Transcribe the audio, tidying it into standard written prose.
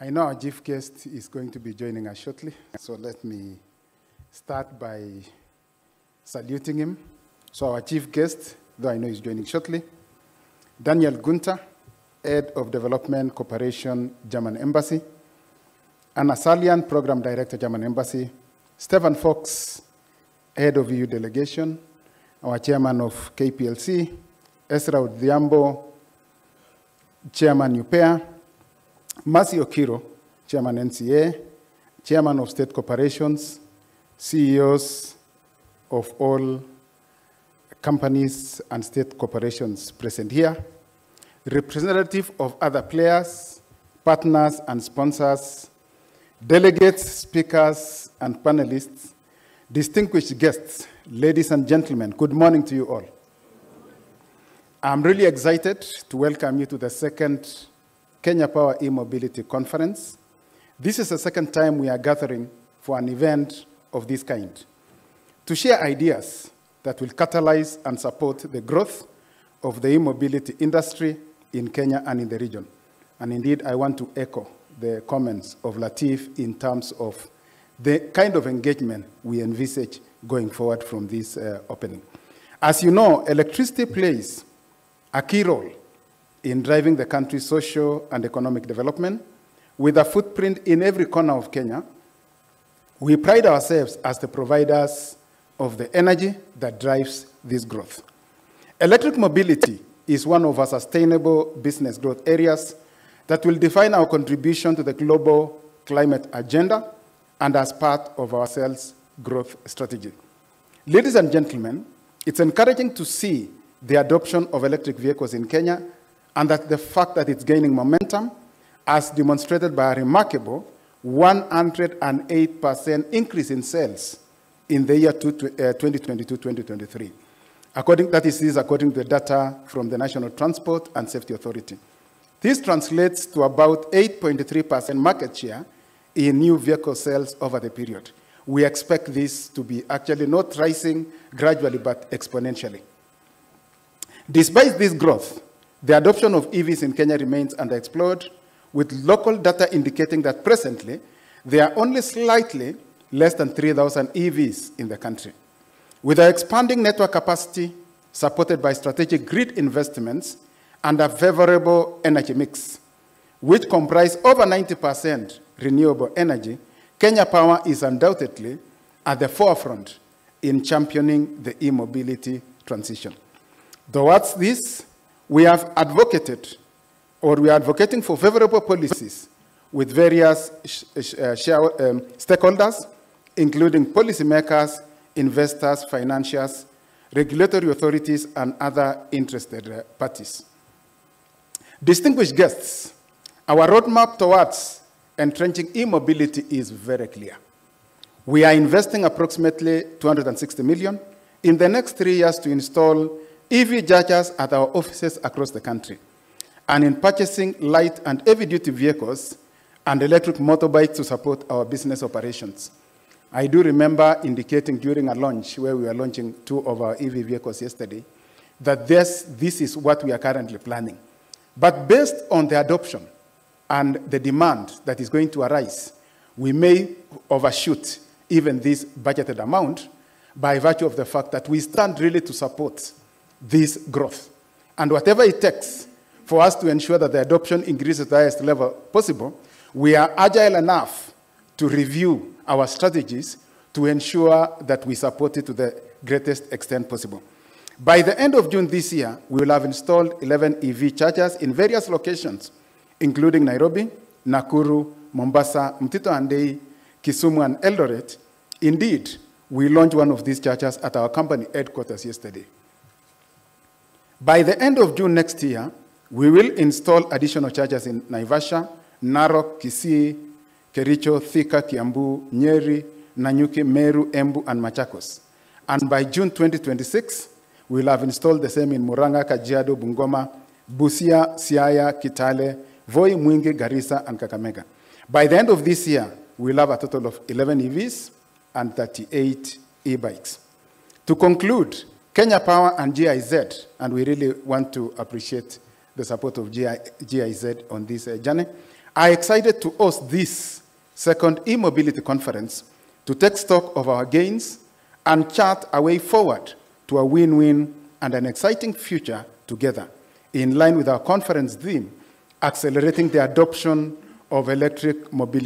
I know our chief guest is going to be joining us shortly, so let me start by saluting him. So our chief guest, though I know he's joining shortly, Daniel Gunther, Head of Development Cooperation, German Embassy, Anna Salian, Program Director, German Embassy, Stefan Fox, Head of EU Delegation, our Chairman of KPLC, Ezra Odhiambo, Chairman UPEA, Mercy Okiro, Chairman NCA, Chairman of State Corporations, CEOs of all companies and state corporations present here, representative of other players, partners and sponsors, delegates, speakers, and panelists, distinguished guests, ladies and gentlemen, good morning to you all. I'm really excited to welcome you to the second Kenya Power e-Mobility Conference. This is the second time we are gathering for an event of this kind to share ideas that will catalyze and support the growth of the e-mobility industry in Kenya and in the region. And indeed, I want to echo the comments of Latif in terms of the kind of engagement we envisage going forward from this opening. As you know, electricity plays a key role in driving the country's social and economic development. With a footprint in every corner of Kenya, we pride ourselves as the providers of the energy that drives this growth. Electric mobility is one of our sustainable business growth areas that will define our contribution to the global climate agenda and as part of our sales growth strategy. Ladies and gentlemen, it's encouraging to see the adoption of electric vehicles in Kenya, and that the fact that it's gaining momentum, as demonstrated by a remarkable 108% increase in sales in the year 2022-2023. That is according to the data from the National Transport and Safety Authority. This translates to about 8.3% market share in new vehicle sales over the period. We expect this to be actually not rising gradually, but exponentially. Despite this growth, the adoption of EVs in Kenya remains underexplored, with local data indicating that presently, there are only slightly less than 3,000 EVs in the country. With our expanding network capacity, supported by strategic grid investments and a favorable energy mix, which comprise over 90% renewable energy, Kenya Power is undoubtedly at the forefront in championing the e-mobility transition. Towards this, we have advocated, or we are advocating for favorable policies with various stakeholders, including policymakers, investors, financiers, regulatory authorities, and other interested parties. Distinguished guests, our roadmap towards entrenching e-mobility is very clear. We are investing approximately 260 million in the next 3 years to install EV chargers at our offices across the country, and in purchasing light and heavy-duty vehicles and electric motorbikes to support our business operations. I do remember indicating during a launch, where we were launching 2 of our EV vehicles yesterday, that this is what we are currently planning. But based on the adoption and the demand that is going to arise, we may overshoot even this budgeted amount by virtue of the fact that we stand really to support this growth. And whatever it takes for us to ensure that the adoption increases to the highest level possible, we are agile enough to review our strategies to ensure that we support it to the greatest extent possible. By the end of June this year, we will have installed 11 EV chargers in various locations, including Nairobi, Nakuru, Mombasa, Mtito Andei, Kisumu, and Eldoret. Indeed, we launched one of these chargers at our company headquarters yesterday. By the end of June next year, we will install additional chargers in Naivasha, Narok, Kisii, Kericho, Thika, Kiambu, Nyeri, Nanyuki, Meru, Embu, and Machakos. And by June 2026, we will have installed the same in Murang'a, Kajiado, Bungoma, Busia, Siaya, Kitale, Voi, Mwingi, Garissa, and Kakamega. By the end of this year, we will have a total of 11 EVs and 38 e-bikes. To conclude, Kenya Power and GIZ, and we really want to appreciate the support of GIZ on this journey, are excited to host this second e-mobility conference to take stock of our gains and chart a way forward to a win-win and an exciting future together, in line with our conference theme, accelerating the adoption of electric mobility.